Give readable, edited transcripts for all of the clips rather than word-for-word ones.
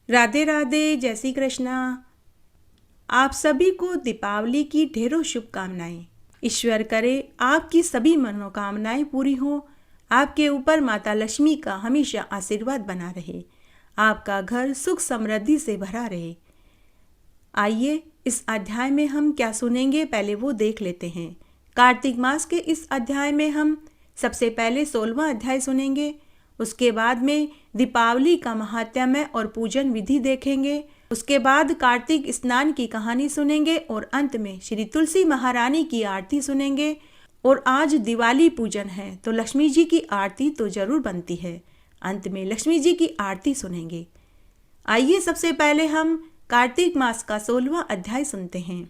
राधे राधे, जय श्री कृष्णा। आप सभी को दीपावली की ढेरों शुभकामनाएं। ईश्वर करे आपकी सभी मनोकामनाएं पूरी हो। आपके ऊपर माता लक्ष्मी का हमेशा आशीर्वाद बना रहे। आपका घर सुख समृद्धि से भरा रहे। आइए इस अध्याय में हम क्या सुनेंगे, पहले वो देख लेते हैं। कार्तिक मास के इस अध्याय में हम सबसे पहले 16वां अध्याय सुनेंगे। उसके बाद में दीपावली का महात्म्य और पूजन विधि देखेंगे। उसके बाद कार्तिक स्नान की कहानी सुनेंगे और अंत में श्री तुलसी महारानी की आरती सुनेंगे। और आज दिवाली पूजन है तो लक्ष्मी जी की आरती तो जरूर बनती है। अंत में लक्ष्मी जी की आरती सुनेंगे। आइए सबसे पहले हम कार्तिक मास का 16वां अध्याय सुनते हैं।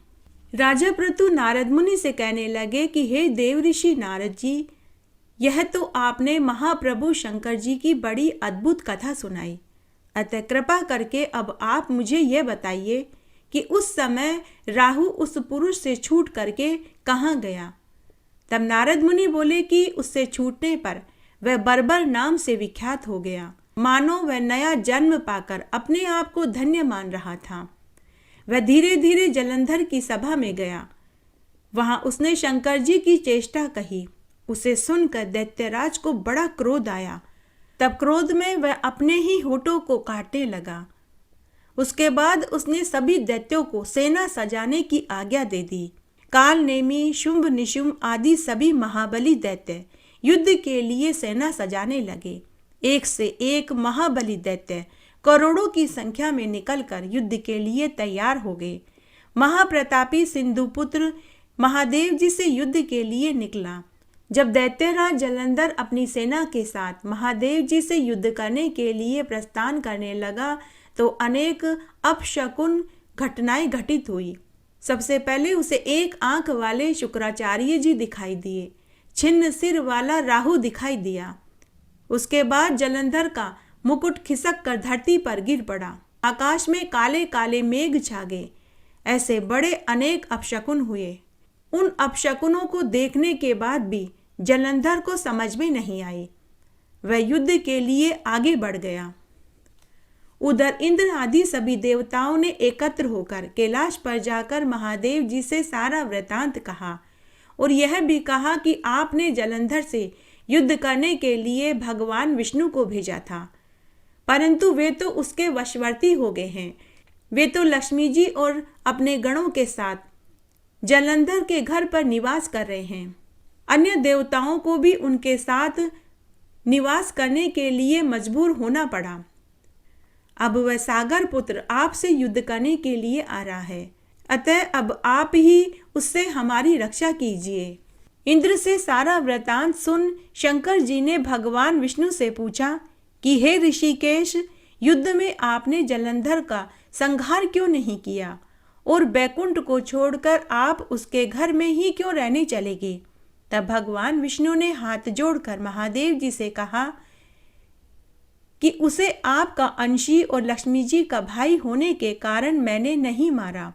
राजा पृथु नारद मुनि से कहने लगे कि हे देव ऋषि नारद जी, यह तो आपने महाप्रभु शंकर जी की बड़ी अद्भुत कथा सुनाई। अतः कृपा करके अब आप मुझे यह बताइए कि उस समय राहु उस पुरुष से छूट करके कहाँ गया। तब नारद मुनि बोले कि उससे छूटने पर वह बर्बर नाम से विख्यात हो गया, मानो वह नया जन्म पाकर अपने आप को धन्य मान रहा था। वह धीरे धीरे जलंधर की सभा में गया। वहां उसने शंकर जी की चेष्टा कही। उसे सुनकर दैत्यराज को बड़ा क्रोध आया। तब क्रोध में वह अपने ही होठों को काटने लगा। उसके बाद उसने सभी दैत्यों को सेना सजाने की आज्ञा दे दी। काल नेमी, शुंभ निशुंभ आदि सभी महाबली दैत्य युद्ध के लिए सेना सजाने लगे। एक से एक महाबली दैत्य करोड़ों की संख्या में निकलकर युद्ध के लिए तैयार हो गए। महाप्रतापी सिंधुपुत्र महादेव जी से युद्ध के लिए निकला। जब दैत्यराज जलंधर अपनी सेना के साथ महादेव जी से युद्ध करने के लिए प्रस्थान करने लगा तो अनेक अपशकुन घटनाएं घटित हुई। सबसे पहले उसे एक आंख वाले शुक्राचार्य जी दिखाई दिए। छिन्न सिर वाला राहु दिखाई दिया। उसके बाद जलंधर का मुकुट खिसक कर धरती पर गिर पड़ा। आकाश में काले काले मेघ छा गए। ऐसे बड़े अनेक अपशकुन हुए। उन अपशकुनों को देखने के बाद भी जलंधर को समझ में नहीं आई। वह युद्ध के लिए आगे बढ़ गया। उधर इंद्र आदि सभी देवताओं ने एकत्र होकर कैलाश पर जाकर महादेव जी से सारा वृतांत कहा और यह भी कहा कि आपने जलंधर से युद्ध करने के लिए भगवान विष्णु को भेजा था, परंतु वे तो उसके वशवर्ती हो गए हैं। वे तो लक्ष्मी जी और अपने गणों के साथ जलंधर के घर पर निवास कर रहे हैं। अन्य देवताओं को भी उनके साथ निवास करने के लिए मजबूर होना पड़ा। अब वह सागर पुत्र आपसे युद्ध करने के लिए आ रहा है, अतः अब आप ही उससे हमारी रक्षा कीजिए। इंद्र से सारा वृतांत सुन शंकर जी ने भगवान विष्णु से पूछा कि हे ऋषिकेश, युद्ध में आपने जलंधर का संहार क्यों नहीं किया और बैकुंठ को छोड़कर आप उसके घर में ही क्यों रहने चलेगी। तब भगवान विष्णु ने हाथ जोड़कर महादेव जी से कहा कि उसे आपका अंशी और लक्ष्मी जी का भाई होने के कारण मैंने नहीं मारा।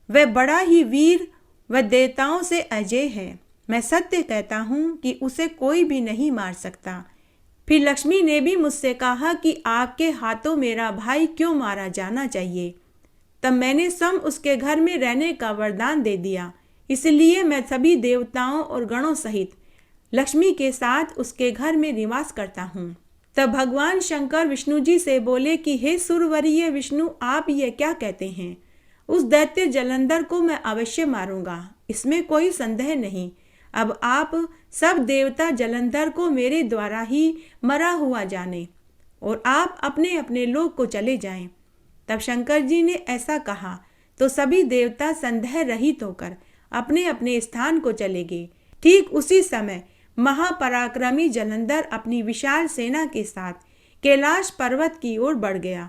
वह बड़ा ही वीर व देवताओं से अजय है। मैं सत्य कहता हूँ कि उसे कोई भी नहीं मार सकता। फिर लक्ष्मी ने भी मुझसे कहा कि आपके हाथों मेरा भाई क्यों मारा जाना चाहिए। तब मैंने स्वयं उसके घर में रहने का वरदान दे दिया। इसलिए मैं सभी देवताओं और गणों सहित लक्ष्मी के साथ उसके घर में निवास करता हूँ। तब भगवान शंकर विष्णु जी से बोले कि हे सुरवरीय विष्णु, आप ये क्या कहते हैं। उस दैत्य जलंधर को मैं अवश्य मारूंगा, इसमें कोई संदेह नहीं। अब आप सब देवता जलंधर को मेरे द्वारा ही मरा हुआ जाने और आप अपने अपने लोक को चले जाएं। तब शंकर जी ने ऐसा कहा तो सभी देवता संदेह रहित होकर अपने अपने स्थान को चले गए। ठीक उसी समय महापराक्रमी जलंधर अपनी विशाल सेना के साथ कैलाश पर्वत की ओर बढ़ गया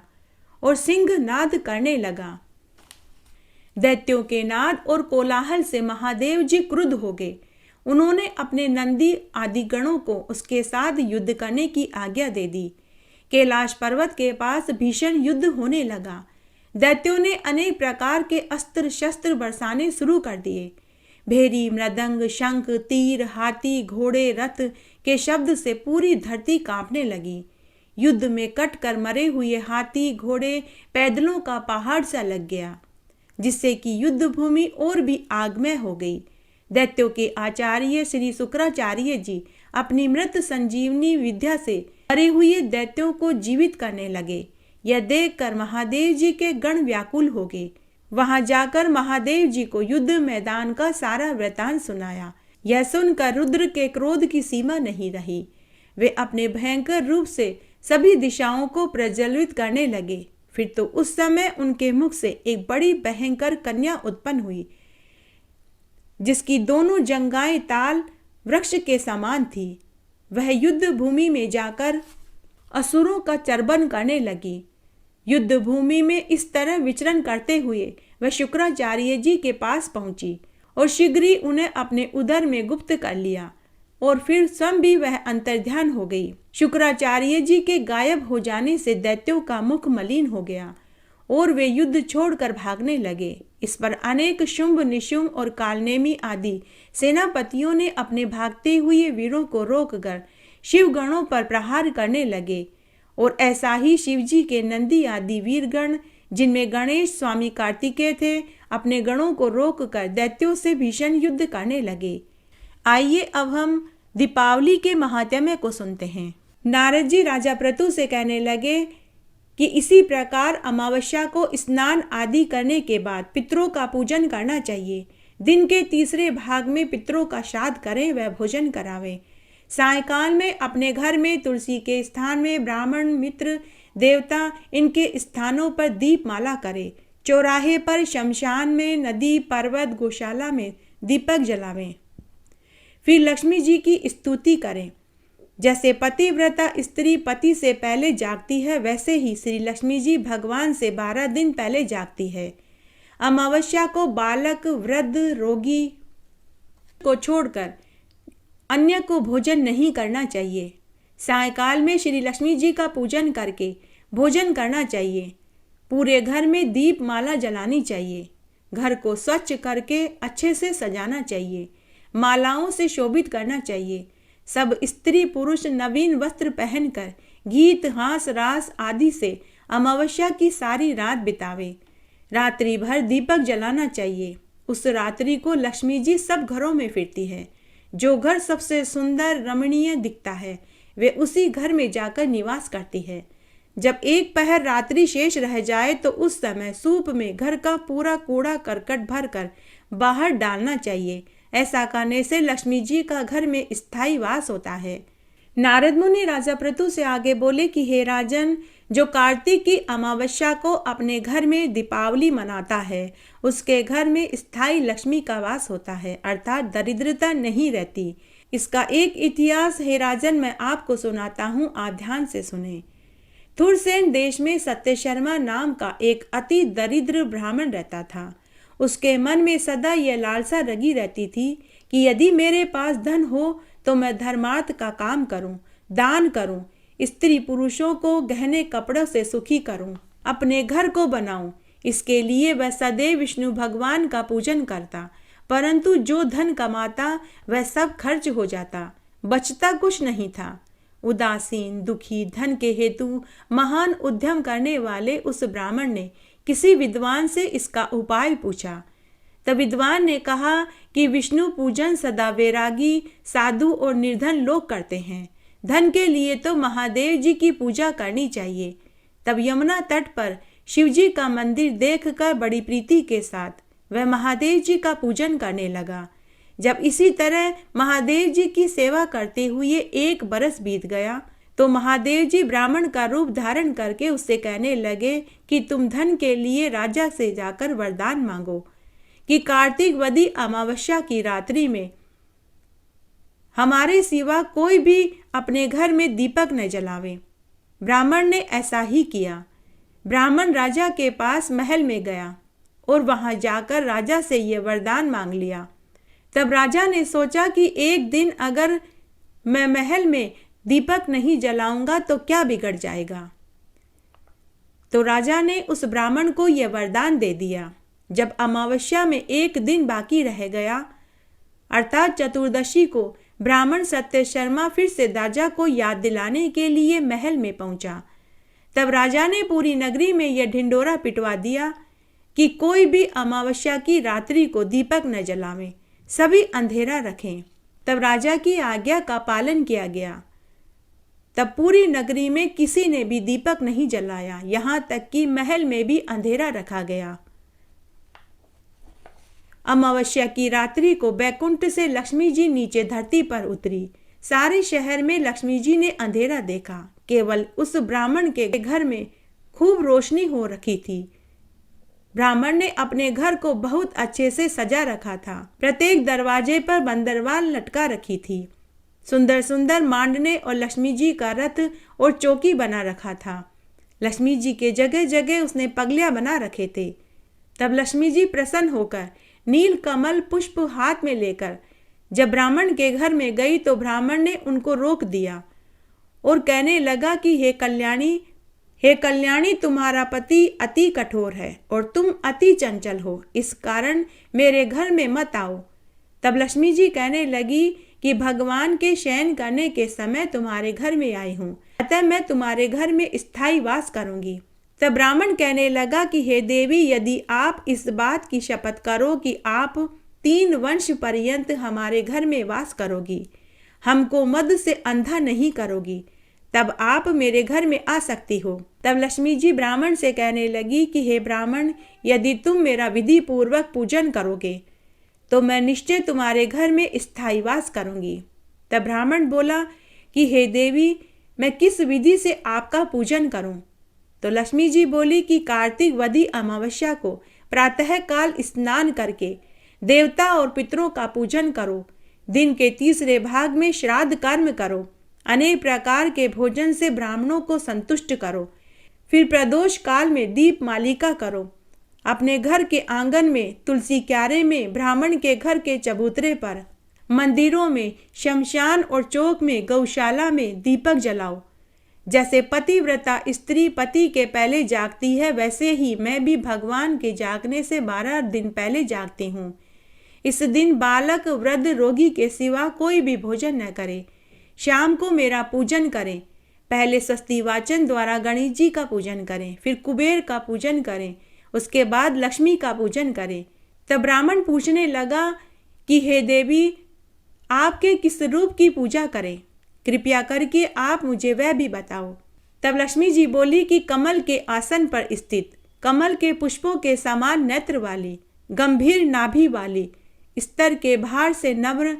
और सिंह नाद करने लगा। दैत्यों के नाद और कोलाहल से महादेव जी क्रुद्ध हो गए। उन्होंने अपने नंदी आदि गणों को उसके साथ युद्ध करने की आज्ञा दे दी। कैलाश पर्वत के पास भीषण युद्ध होने लगा। दैत्यों ने अनेक प्रकार के अस्त्र शस्त्र बरसाने शुरू कर दिए। भेरी, मृदंग, शंख, तीर, हाथी, घोड़े, रथ के शब्द से पूरी धरती कांपने लगी। युद्ध में कट कर मरे हुए हाथी घोड़े पैदलों का पहाड़ सा लग गया, जिससे कि युद्ध भूमि और भी आगमय हो गई। दैत्यों के आचार्य श्री शुक्राचार्य जी अपनी मृत संजीवनी विद्या से मरे हुए दैत्यों को जीवित करने लगे। यह देखकर महादेव जी के गण व्याकुल हो गए। वहां जाकर महादेव जी को युद्ध मैदान का सारा वृतांत सुनाया। यह सुनकर रुद्र के क्रोध की सीमा नहीं रही। वे अपने भयंकर रूप से सभी दिशाओं को प्रज्वलित करने लगे। फिर तो उस समय उनके मुख से एक बड़ी भयंकर कन्या उत्पन्न हुई, जिसकी दोनों जंघाएं ताल वृक्ष के समान थी। वह युद्ध भूमि में जाकर असुरों का चर्बन करने लगी। युद्ध भूमि में इस तरह विचरण करते हुए वह शुक्राचार्य जी के पास पहुंची और शीघ्र ही उन्हें अपने उदर में गुप्त कर लिया और फिर स्वयं भी वह अंतर्ध्यान हो गई। शुक्राचार्य जी के गायब हो जाने से दैत्यों का मुख मलिन हो गया और वे युद्ध छोड़कर भागने लगे। इस पर अनेक शुंभ, निशुंभ और कालनेमी आदि सेनापतियों ने अपने भागते हुए वीरों को रोककर शिवगणों पर प्रहार करने लगे और ऐसा ही शिवजी के नंदी आदि वीरगण, जिनमें गणेश स्वामी कार्तिकेय थे, अपने गणों को रोककर दैत्यों से भीषण युद्ध करने लगे। आइए अब हम दीपावली के महात्म्य को सुनते हैं। नारद जी राजा प्रतु से कहने लगे कि इसी प्रकार अमावस्या को स्नान आदि करने के बाद पितरों का पूजन करना चाहिए। दिन के तीसरे भाग में पितरों का श्राद्ध करें व भोजन करावें। सायकाल में अपने घर में तुलसी के स्थान में ब्राह्मण, मित्र, देवता इनके स्थानों पर दीपमाला करें। चौराहे पर, शमशान में, नदी, पर्वत, गौशाला में दीपक जलावें। फिर लक्ष्मी जी की स्तुति करें। जैसे पतिव्रता स्त्री पति से पहले जागती है, वैसे ही श्री लक्ष्मी जी भगवान से 12 दिन पहले जागती है। अमावस्या को बालक, वृद्ध, रोगी को छोड़कर अन्य को भोजन नहीं करना चाहिए। सायकाल में श्री लक्ष्मी जी का पूजन करके भोजन करना चाहिए। पूरे घर में दीप माला जलानी चाहिए। घर को स्वच्छ करके अच्छे से सजाना चाहिए। मालाओं से शोभित करना चाहिए। सब स्त्री पुरुष नवीन वस्त्र पहनकर गीत, हास, रास आदि से अमावस्या की सारी रात बितावे। रात्रि भर दीपक जलाना चाहिए। उस रात्रि को लक्ष्मी जी सब घरों में फिरती है। जो घर सबसे सुंदर रमणीय दिखता है, वे उसी घर में जाकर निवास करती है। जब एक पहर रात्रि शेष रह जाए तो उस समय सूप में घर का पूरा कूड़ा करकट भरकर बाहर डालना चाहिए। ऐसा करने से लक्ष्मी जी का घर में स्थायी वास होता है। नारद मुनि राजा प्रतु से आगे बोले कि हे राजन, जो कार्तिक की अमावस्या को अपने घर में दीपावली मनाता है, उसके घर में स्थायी लक्ष्मी का वास होता है, अर्थात दरिद्रता नहीं रहती। इसका एक इतिहास हे राजन मैं आपको सुनाता हूँ, आप ध्यान से सुने। थुरसेन देश में सत्य शर्मा नाम का एक अति दरिद्र ब्राह्मण रहता था। उसके मन में सदा यह लालसा लगी रहती थी कि यदि मेरे पास धन हो तो मैं धर्मार्थ का काम करूं, दान करूं, स्त्री पुरुषों को गहने कपड़ों से सुखी करूं, अपने घर को बनाऊं। इसके लिए वह सदैव विष्णु भगवान का पूजन करता, परंतु जो धन कमाता वह सब खर्च हो जाता, बचता कुछ नहीं था। उदासीन, दुखी, धन के हेतु महान उद्यम करने वाले उस ब्राह्मण ने किसी विद्वान से इसका उपाय पूछा। तब विद्वान ने कहा कि विष्णु पूजन सदा वैरागी, साधु और निर्धन लोग करते हैं। धन के लिए तो महादेव जी की पूजा करनी चाहिए। तब यमुना तट पर शिवजी का मंदिर देखकर बड़ी प्रीति के साथ वह महादेव जी का पूजन करने लगा। जब इसी तरह महादेव जी की सेवा करते हुए 1 बरस बीत गया तो महादेव जी ब्राह्मण का रूप धारण करके उससे कहने लगे कि तुम धन के लिए राजा से जाकर वरदान मांगो कि कार्तिक वदी अमावस्या की रात्रि में हमारे सिवा कोई भी अपने घर में दीपक न जलावे। ब्राह्मण ने ऐसा ही किया। ब्राह्मण राजा के पास महल में गया और वहां जाकर राजा से यह वरदान मांग लिया। तब राजा ने सोचा कि एक दिन अगर मैं महल में दीपक नहीं जलाऊंगा तो क्या बिगड़ जाएगा। तो राजा ने उस ब्राह्मण को यह वरदान दे दिया। जब अमावस्या में 1 दिन बाकी रह गया, अर्थात चतुर्दशी को ब्राह्मण सत्य शर्मा फिर से राजा को याद दिलाने के लिए महल में पहुंचा। तब राजा ने पूरी नगरी में यह ढिंडोरा पिटवा दिया कि कोई भी अमावस्या की रात्रि को दीपक न जलावे, सभी अंधेरा रखें। तब राजा की आज्ञा का पालन किया गया। तब पूरी नगरी में किसी ने भी दीपक नहीं जलाया, यहाँ तक कि महल में भी अंधेरा रखा गया। अमावस्या की रात्रि को बैकुंठ से लक्ष्मी जी नीचे धरती पर उतरी। सारे शहर में लक्ष्मी जी ने अंधेरा देखा, केवल उस ब्राह्मण के घर में खूब रोशनी हो रखी थी। ब्राह्मण ने अपने घर को बहुत अच्छे से सजा रखा था। प्रत्येक दरवाजे पर बंदरवाल लटका रखी थी। सुंदर सुंदर मांडने और लक्ष्मी जी का रथ और चौकी बना रखा था। लक्ष्मी जी के जगह जगह उसने पगलियां बना रखे थे। तब लक्ष्मी जी प्रसन्न होकर नील कमल पुष्प हाथ में लेकर जब ब्राह्मण के घर में गई तो ब्राह्मण ने उनको रोक दिया और कहने लगा कि हे कल्याणी, तुम्हारा पति अति कठोर है और तुम अति चंचल हो, इस कारण मेरे घर में मत आओ। तब लक्ष्मी जी कहने लगी कि भगवान के शयन करने के समय तुम्हारे घर में आई हूँ, अतः मैं तुम्हारे घर में स्थायी वास करूंगी। तब ब्राह्मण कहने लगा कि हे देवी, यदि आप इस बात की शपथ करो कि आप 3 वंश पर्यंत हमारे घर में वास करोगी, हमको मद से अंधा नहीं करोगी, तब आप मेरे घर में आ सकती हो। तब लक्ष्मी जी ब्राह्मण से कहने लगी कि हे ब्राह्मण, यदि तुम मेरा विधि पूर्वक पूजन करोगे तो मैं निश्चय तुम्हारे घर में स्थायी वास करूंगी। तब ब्राह्मण बोला कि हे देवी, मैं किस विधि से आपका पूजन करूं? तो लक्ष्मी जी बोली कि कार्तिक वदी अमावस्या को प्रातः काल स्नान करके देवता और पितरों का पूजन करो, दिन के तीसरे भाग में श्राद्ध कर्म करो, अनेक प्रकार के भोजन से ब्राह्मणों को संतुष्ट करो, फिर प्रदोष काल में दीप मालिका करो, अपने घर के आंगन में, तुलसी क्यारे में, ब्राह्मण के घर के चबूतरे पर, मंदिरों में, शमशान और चौक में, गौशाला में दीपक जलाओ। जैसे पतिव्रता स्त्री पति के पहले जागती है, वैसे ही मैं भी भगवान के जागने से 12 दिन पहले जागती हूँ। इस दिन बालक, वृद्ध, रोगी के सिवा कोई भी भोजन न करे। शाम को मेरा पूजन करें। पहले स्वस्ति वाचन द्वारा गणेश जी का पूजन करें, फिर कुबेर का पूजन करें, उसके बाद लक्ष्मी का पूजन करें। तब ब्राह्मण पूछने लगा कि हे देवी, आपके किस रूप की पूजा करें? कृपया करके आप मुझे वह भी बताओ। तब लक्ष्मी जी बोली कि कमल के आसन पर स्थित, कमल के पुष्पों के समान नेत्र वाली, गंभीर नाभि वाली, स्तर के भार से नम्र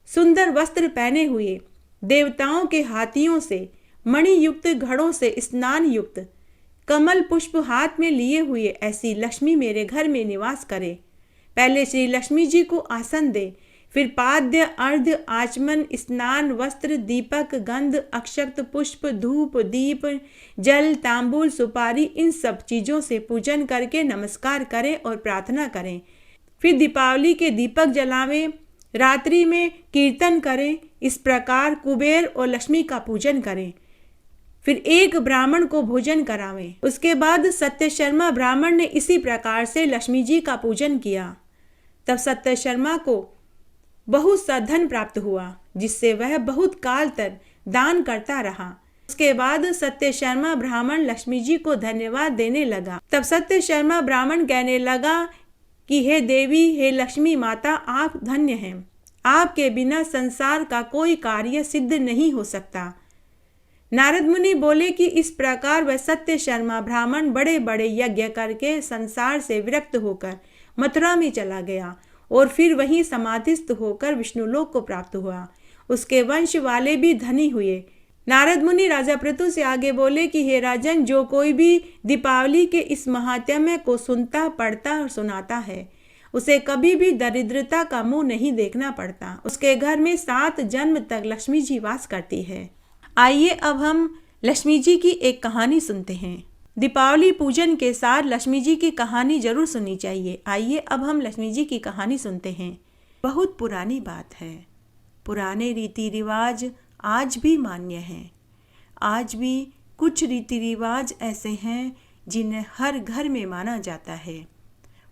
सुंदर वस्त्र पहने हुए, देवताओं के हाथियों से, मणि युक्त घड़ों से स्नान युक्त, कमल पुष्प हाथ में लिए हुए ऐसी लक्ष्मी मेरे घर में निवास करे। पहले श्री लक्ष्मी जी को आसन दे, फिर पाद्य, अर्घ्य, आचमन, स्नान, वस्त्र, दीपक, गंध, अक्षत, पुष्प, धूप, दीप, जल, तांबूल, सुपारी, इन सब चीज़ों से पूजन करके नमस्कार करें और प्रार्थना करें। फिर दीपावली के दीपक जलावें, रात्रि में कीर्तन करें। इस प्रकार कुबेर और लक्ष्मी का पूजन करें। फिर एक ब्राह्मण को भोजन करावें। उसके बाद सत्य शर्मा ब्राह्मण ने इसी प्रकार से लक्ष्मी जी का पूजन किया। तब सत्य शर्मा को बहुत सा धन प्राप्त हुआ, जिससे वह बहुत काल तक दान करता रहा। उसके बाद सत्य शर्मा ब्राह्मण लक्ष्मी जी को धन्यवाद देने लगा। तब सत्य शर्मा ब्राह्मण कहने लगा कि हे देवी, हे लक्ष्मी माता, आप धन्य हैं। आपके बिना संसार का कोई कार्य सिद्ध नहीं हो सकता। नारद मुनि बोले कि इस प्रकार वह सत्य शर्मा ब्राह्मण बड़े बड़े यज्ञ करके संसार से विरक्त होकर मथुरा में चला गया और फिर वहीं समाधिस्थ होकर विष्णुलोक को प्राप्त हुआ। उसके वंश वाले भी धनी हुए। नारद मुनि राजा पृथु से आगे बोले कि हे राजन, जो कोई भी दीपावली के इस महात्म्य को सुनता, पढ़ता और सुनाता है, उसे कभी भी दरिद्रता का मुंह नहीं देखना पड़ता। उसके घर में 7 जन्म तक लक्ष्मी जी वास करती है। आइए अब हम लक्ष्मी जी की एक कहानी सुनते हैं। दीपावली पूजन के साथ लक्ष्मी जी की कहानी जरूर सुननी चाहिए। आइए अब हम लक्ष्मी जी की कहानी सुनते हैं। बहुत पुरानी बात है। पुराने रीति रिवाज आज भी मान्य हैं। आज भी कुछ रीति रिवाज ऐसे हैं जिन्हें हर घर में माना जाता है।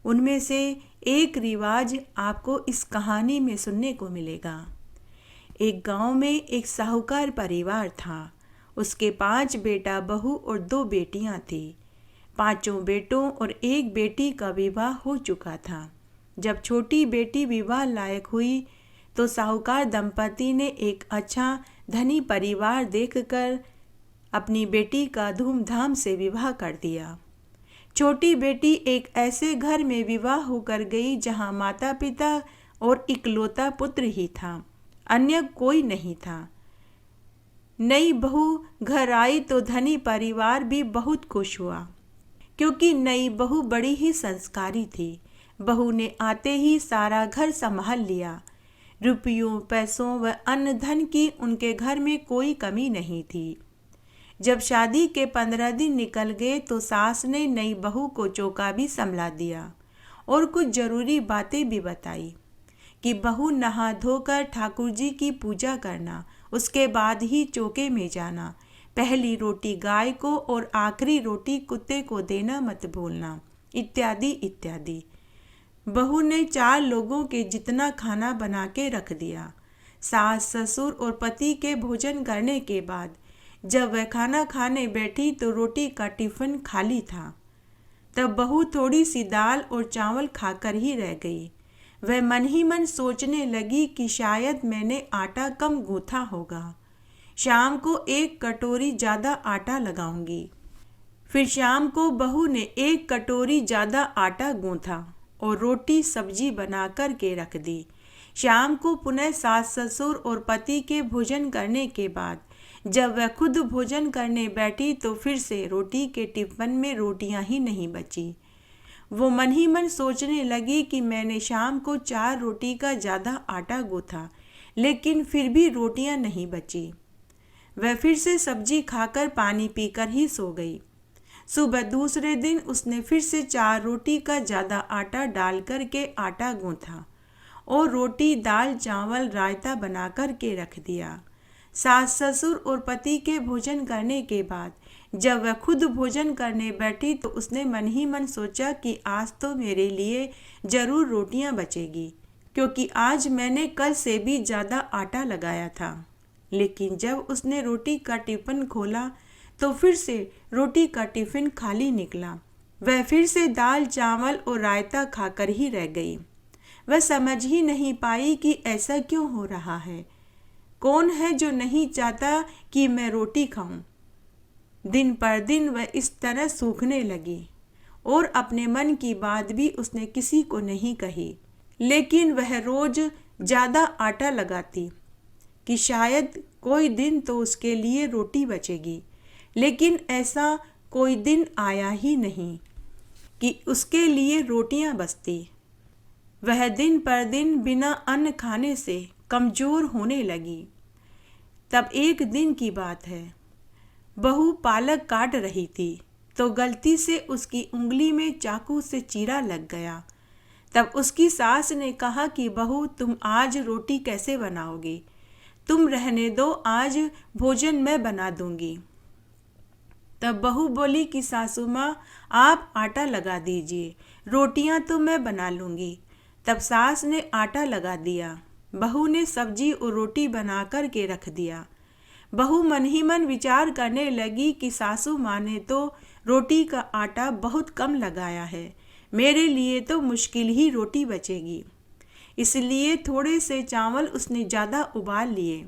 उनमें से एक रिवाज आपको इस कहानी में सुनने को मिलेगा। एक गांव में एक साहूकार परिवार था। उसके 5 बेटा बहू और 2 बेटियां थी। 5 बेटों और एक बेटी का विवाह हो चुका था। जब छोटी बेटी विवाह लायक हुई तो साहूकार दंपति ने एक अच्छा धनी परिवार देखकर अपनी बेटी का धूमधाम से विवाह कर दिया। छोटी बेटी एक ऐसे घर में विवाह होकर गई जहां माता पिता और इकलौता पुत्र ही था, अन्य कोई नहीं था। नई बहू घर आई तो धनी परिवार भी बहुत खुश हुआ, क्योंकि नई बहू बड़ी ही संस्कारी थी। बहू ने आते ही सारा घर संभाल लिया। रुपयों, पैसों व अन्य धन की उनके घर में कोई कमी नहीं थी। जब शादी के 15 दिन निकल गए तो सास ने नई बहू को चौका भी संभला दिया और कुछ जरूरी बातें भी बताई कि बहू नहा धोकर ठाकुर जी की पूजा करना, उसके बाद ही चौके में जाना, पहली रोटी गाय को और आखिरी रोटी कुत्ते को देना मत भूलना, इत्यादि इत्यादि। बहू ने 4 लोगों के जितना खाना बना के रख दिया। सास, ससुर और पति के भोजन करने के बाद जब वह खाना खाने बैठी तो रोटी का टिफिन खाली था। तब बहू थोड़ी सी दाल और चावल खाकर ही रह गई। वह मन ही मन सोचने लगी कि शायद मैंने आटा कम गूंथा होगा। शाम को 1 कटोरी ज़्यादा आटा लगाऊंगी। फिर शाम को बहू ने 1 कटोरी ज़्यादा आटा गूंथा और रोटी सब्जी बना कर के रख दी। शाम को पुनः सास, ससुर और पति के भोजन करने के बाद जब वह खुद भोजन करने बैठी तो फिर से रोटी के टिफिन में रोटियां ही नहीं बची। वो मन ही मन सोचने लगी कि मैंने शाम को 4 रोटी का ज़्यादा आटा गूंथा, लेकिन फिर भी रोटियां नहीं बची। वह फिर से सब्जी खाकर पानी पीकर ही सो गई। सुबह दूसरे दिन उसने फिर से 4 रोटी का ज़्यादा आटा डाल कर के आटा गूंथा और रोटी, दाल, चावल, रायता बना कर के रख दिया। सास, ससुर और पति के भोजन करने के बाद जब वह खुद भोजन करने बैठी तो उसने मन ही मन सोचा कि आज तो मेरे लिए ज़रूर रोटियां बचेगी, क्योंकि आज मैंने कल से भी ज़्यादा आटा लगाया था। लेकिन जब उसने रोटी का टिफिन खोला तो फिर से रोटी का टिफिन खाली निकला। वह फिर से दाल, चावल और रायता खाकर ही रह गई। वह समझ ही नहीं पाई कि ऐसा क्यों हो रहा है। कौन है जो नहीं चाहता कि मैं रोटी खाऊं? दिन पर दिन वह इस तरह सूखने लगी और अपने मन की बात भी उसने किसी को नहीं कही। लेकिन वह रोज ज़्यादा आटा लगाती कि शायद कोई दिन तो उसके लिए रोटी बचेगी। लेकिन ऐसा कोई दिन आया ही नहीं कि उसके लिए रोटियां बचती। वह दिन पर दिन बिना अन्न खाने से कमज़ोर होने लगी। तब एक दिन की बात है, बहू पालक काट रही थी तो गलती से उसकी उंगली में चाकू से चीरा लग गया। तब उसकी सास ने कहा कि बहू, तुम आज रोटी कैसे बनाओगी? तुम रहने दो, आज भोजन मैं बना दूंगी। तब बहू बोली कि सासू माँ, आप आटा लगा दीजिए, रोटियां तो मैं बना लूँगी। तब सास ने आटा लगा दिया। बहू ने सब्जी और रोटी बना कर के रख दिया। बहू मन ही मन विचार करने लगी कि सासू माँ ने तो रोटी का आटा बहुत कम लगाया है, मेरे लिए तो मुश्किल ही रोटी बचेगी। इसलिए थोड़े से चावल उसने ज़्यादा उबाल लिए।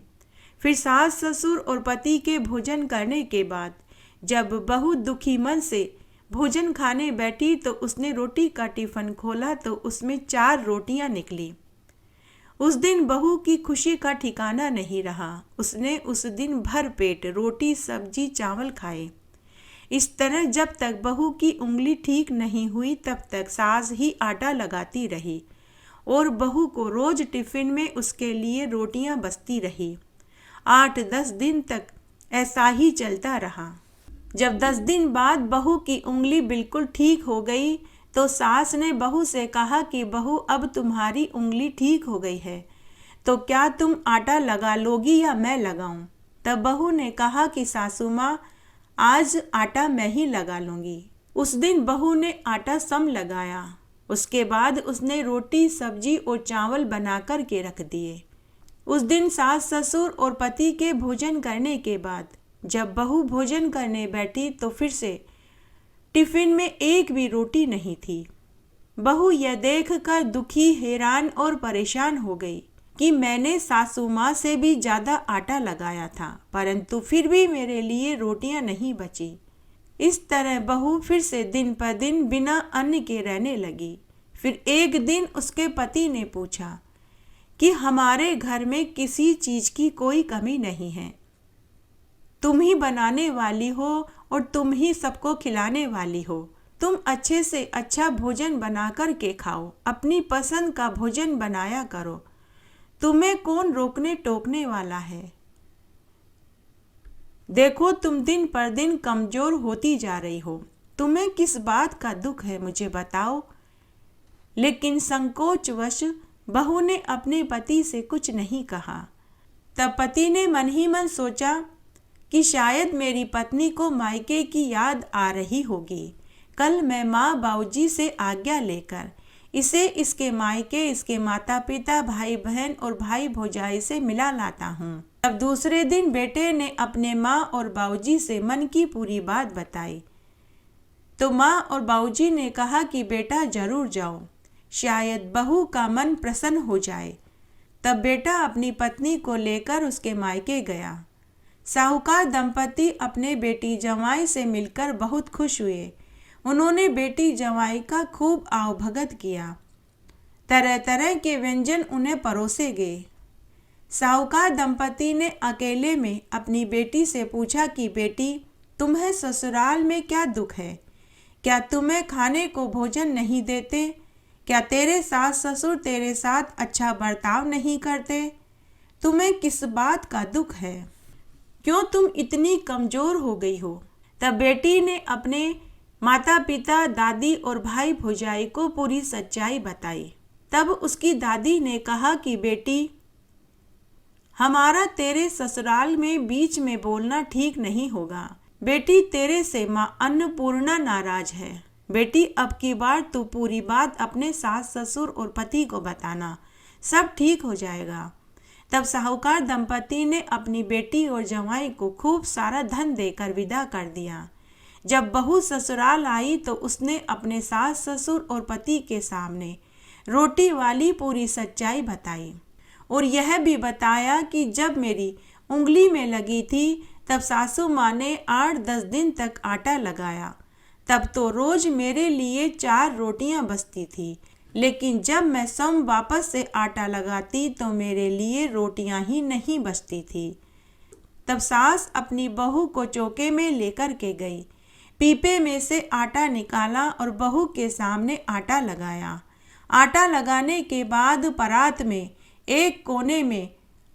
फिर सास, ससुर और पति के भोजन करने के बाद जब बहू दुखी मन से भोजन खाने बैठी तो उसने रोटी का टिफिन खोला तो उसमें 4 रोटियां निकली। उस दिन बहू की खुशी का ठिकाना नहीं रहा। उसने उस दिन भर पेट रोटी, सब्जी, चावल खाए। इस तरह जब तक बहू की उंगली ठीक नहीं हुई तब तक सास ही आटा लगाती रही और बहू को रोज टिफिन में उसके लिए रोटियां बचती रही। 8-10 दिन तक ऐसा ही चलता रहा। जब 10 दिन बाद बहू की उंगली बिल्कुल ठीक हो गई तो सास ने बहू से कहा कि बहू, अब तुम्हारी उंगली ठीक हो गई है तो क्या तुम आटा लगा लोगी या मैं लगाऊं? तब बहू ने कहा कि सासू माँ, आज आटा मैं ही लगा लूँगी। उस दिन बहू ने आटा सम लगाया। उसके बाद उसने रोटी, सब्जी और चावल बना कर के रख दिए। उस दिन सास ससुर और पति के भोजन करने के बाद जब बहू भोजन करने बैठी तो फिर से टिफिन में एक भी रोटी नहीं थी। बहू यह देखकर दुखी, हैरान और परेशान हो गई कि मैंने सासू माँ से भी ज़्यादा आटा लगाया था, परंतु फिर भी मेरे लिए रोटियां नहीं बची। इस तरह बहू फिर से दिन पर दिन बिना अन्न के रहने लगी। फिर एक दिन उसके पति ने पूछा कि हमारे घर में किसी चीज़ की कोई कमी नहीं है, तुम ही बनाने वाली हो और तुम ही सबको खिलाने वाली हो। तुम अच्छे से अच्छा भोजन बना कर के खाओ, अपनी पसंद का भोजन बनाया करो। तुम्हें कौन रोकने टोकने वाला है? देखो तुम दिन पर दिन कमजोर होती जा रही हो। तुम्हें किस बात का दुख है मुझे बताओ। लेकिन संकोचवश बहू ने अपने पति से कुछ नहीं कहा। तब पति ने मन ही मन सोचा कि शायद मेरी पत्नी को मायके की याद आ रही होगी। कल मैं माँ बाबूजी से आज्ञा लेकर इसे इसके मायके, इसके माता पिता, भाई बहन और भाई भौजाई से मिला लाता हूँ। अब दूसरे दिन बेटे ने अपने माँ और बाबूजी से मन की पूरी बात बताई तो माँ और बाबूजी ने कहा कि बेटा जरूर जाओ, शायद बहू का मन प्रसन्न हो जाए। तब बेटा अपनी पत्नी को लेकर उसके मायके गया। साहूकार दंपति अपने बेटी जवाई से मिलकर बहुत खुश हुए। उन्होंने बेटी जवाई का खूब आवभगत किया। तरह तरह के व्यंजन उन्हें परोसे गए। साहूकार दंपति ने अकेले में अपनी बेटी से पूछा कि बेटी, तुम्हें ससुराल में क्या दुख है? क्या तुम्हें खाने को भोजन नहीं देते? क्या तेरे सास ससुर तेरे साथ अच्छा बर्ताव नहीं करते? तुम्हें किस बात का दुख है? क्यों तुम इतनी कमजोर हो गई हो? तब बेटी ने अपने माता पिता, दादी और भाई भौजाई को पूरी सच्चाई बताई। तब उसकी दादी ने कहा कि बेटी, हमारा तेरे ससुराल में बीच में बोलना ठीक नहीं होगा। बेटी, तेरे से माँ अन्नपूर्णा नाराज है। बेटी, अब की बार तू पूरी बात अपने सास ससुर और पति को बताना, सब ठीक हो जाएगा। तब साहूकार दंपति ने अपनी बेटी और जवाई को खूब सारा धन देकर विदा कर दिया। जब बहू ससुराल आई तो उसने अपने सास ससुर और पति के सामने रोटी वाली पूरी सच्चाई बताई और यह भी बताया कि जब मेरी उंगली में लगी थी तब सासू माँ ने 8-10 दिन तक आटा लगाया। तब तो रोज मेरे लिए 4 रोटियां बचती थी, लेकिन जब मैं स्वयं वापस से आटा लगाती तो मेरे लिए रोटियां ही नहीं बचती थी। तब सास अपनी बहू को चौके में लेकर के गई, पीपे में से आटा निकाला और बहू के सामने आटा लगाया। आटा लगाने के बाद परात में एक कोने में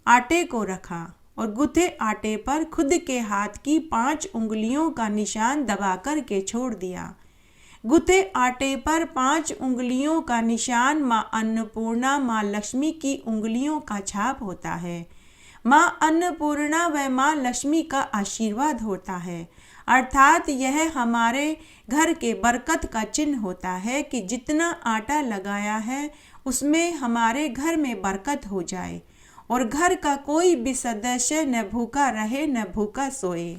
आटे को रखा और गुथे आटे पर खुद के हाथ की 5 उंगलियों का निशान दबा कर के छोड़ दिया। गुथे आटे पर 5 उंगलियों का निशान माँ अन्नपूर्णा, माँ लक्ष्मी की उंगलियों का छाप होता है। माँ अन्नपूर्णा व माँ लक्ष्मी का आशीर्वाद होता है, अर्थात यह हमारे घर के बरकत का चिन्ह होता है कि जितना आटा लगाया है उसमें हमारे घर में बरकत हो जाए और घर का कोई भी सदस्य न भूखा रहे न भूखा सोए।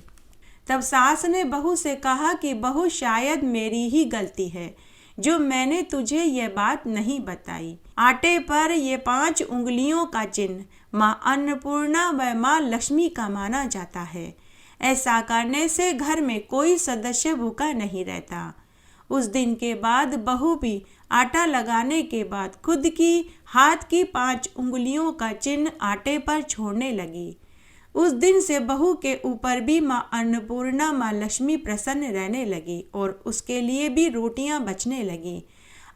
तब सास ने बहू से कहा कि बहू, शायद मेरी ही गलती है जो मैंने तुझे यह बात नहीं बताई। आटे पर ये 5 उंगलियों का चिन्ह माँ अन्नपूर्णा व माँ लक्ष्मी का माना जाता है। ऐसा करने से घर में कोई सदस्य भूखा नहीं रहता। उस दिन के बाद बहू भी आटा लगाने के बाद खुद की हाथ की 5 उंगलियों का चिन्ह आटे पर छोड़ने लगी। उस दिन से बहू के ऊपर भी माँ अन्नपूर्णा, माँ लक्ष्मी प्रसन्न रहने लगी और उसके लिए भी रोटियां बचने लगी।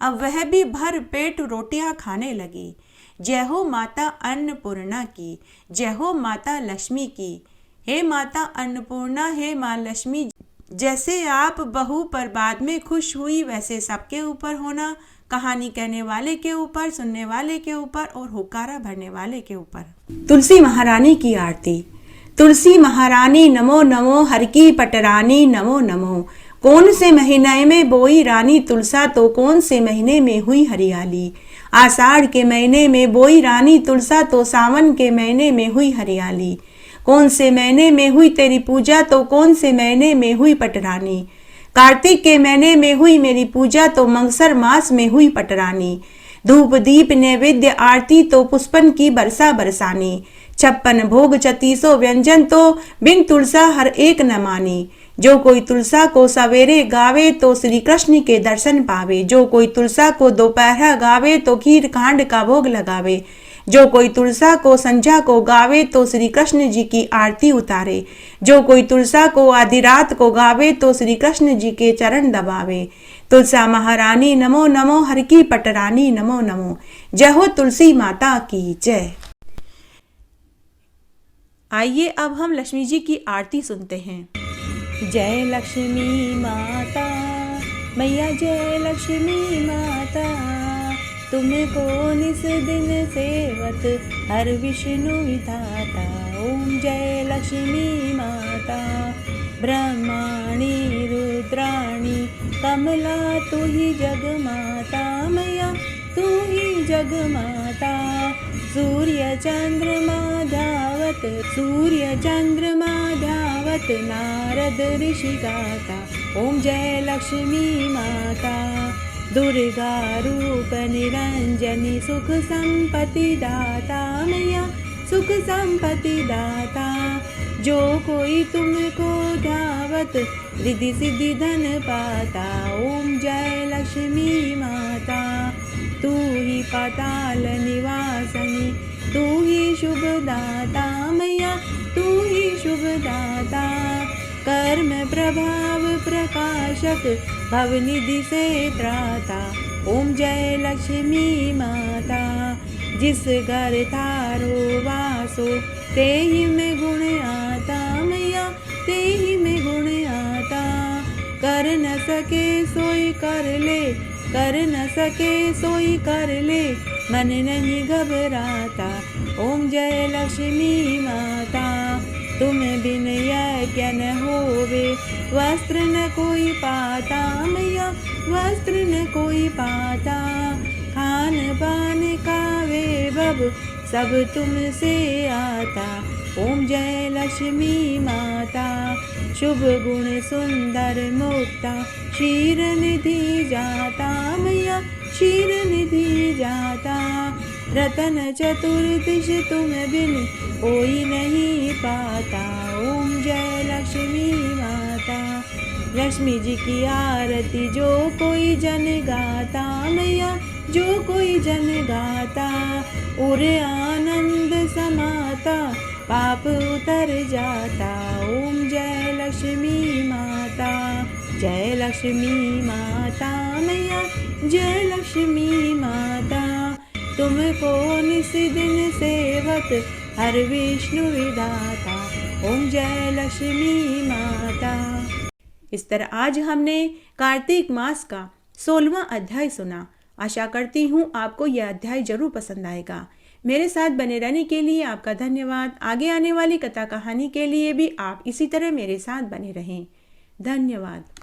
अब वह भी भर पेट रोटियां खाने लगी। जय हो माता अन्नपूर्णा की, जय हो माता लक्ष्मी की। हे माता अन्नपूर्णा, हे माँ लक्ष्मी, जैसे आप बहू पर बाद में खुश हुई वैसे सबके ऊपर होना, कहानी कहने वाले के ऊपर, सुनने वाले के ऊपर और हुक्कारा भरने वाले के ऊपर। तुलसी महारानी की आरती। तुलसी महारानी नमो नमो, हर की पटरानी नमो नमो। कौन से महीने में बोई रानी तुलसा, तो कौन से महीने में हुई हरियाली। आषाढ़ के महीने में बोई रानी तुलसा, तो सावन के महीने में हुई हरियाली। कौन से महीने में हुई तेरी पूजा, तो कौन से महीने में हुई पटरानी। कार्तिक के महीने में हुई मेरी पूजा, तो मंगसर मास में हुई पटरानी। धूप दीप नैवेद्य आरती, तो पुष्पन की बरसा बरसानी। 56 भोग 36 व्यंजन, तो बिन तुलसा हर एक न मानी। जो कोई तुलसा को सवेरे गावे, तो श्री कृष्ण के दर्शन पावे। जो कोई तुलसा को दोपहर गावे, तो खीर खांड का भोग लगावे। जो कोई तुलसा को संध्या को गावे, तो श्री कृष्ण जी की आरती उतारे। जो कोई तुलसा को आधी रात को गावे, तो श्री कृष्ण जी के चरण दबावे। तुलसा महारानी नमो नमो, हर की पटरानी नमो नमो। जय हो तुलसी माता की जय। आइए अब हम लक्ष्मी जी की आरती सुनते हैं। जय लक्ष्मी माता मैया, जय लक्ष्मी माता, तुमको निस दिन सेवत हर विष्णु विधाता। ओम जय लक्ष्मी माता, ब्रह्माणी रुद्राणी कमला, तू ही जग माता मैया, तू ही जग माता। सूर्य चंद्रमा ध्यावत, सूर्य चंद्रमा ध्यावत, नारद ऋषि गाता। ओम जय लक्ष्मी माता, दुर्गा रूप निरंजनी, सुख संपत्ति दाता मैया, सुख संपत्ति दाता। जो कोई तुमको ध्यावत, रिद्धि सिद्धि धन पाता। ओम जय लक्ष्मी माता, तू ही पाताल निवासनी, तू ही शुभ दाता मैया, तू ही शुभ दाता। कर्म प्रभाव प्रकाशक, भवनिधि से त्राता। ओम जय लक्ष्मी माता, जिस घर थारो वासो, ते ही में गुण आता मैया, ते ही में गुण आता। कर न सके सोई कर ले, कर न सके सोई कर ले, मन नहीं घबराता। ओम जय लक्ष्मी माता, तुम बिन यज्ञ न होवे, वस्त्र न कोई पाता मैया, वस्त्र न कोई पाता। खान पान का वैभव सब तुमसे आता। ओम जय लक्ष्मी माता, शुभ गुण सुंदर मुक्ता, क्षीर निधि जाता मैया, क्षीर निधि जाता। रतन चतुर्दश तुम बिन कोई नहीं पाता। ओम जय लक्ष्मी माता, लक्ष्मी जी की आरती जो कोई जन गाता मैया, जो कोई जन गाता। उरे आनंद समाता, पाप उतर जाता। ओम जय लक्ष्मी माता, जय लक्ष्मी माता मैया, जय लक्ष्मी माता। तुमको निस दिन सेवत हर विष्णु विधाता। ओम जय लक्ष्मी माता। इस तरह आज हमने कार्तिक मास का 16वां अध्याय सुना। आशा करती हूँ आपको यह अध्याय जरूर पसंद आएगा। मेरे साथ बने रहने के लिए आपका धन्यवाद। आगे आने वाली कथा कहानी के लिए भी आप इसी तरह मेरे साथ बने रहें। धन्यवाद।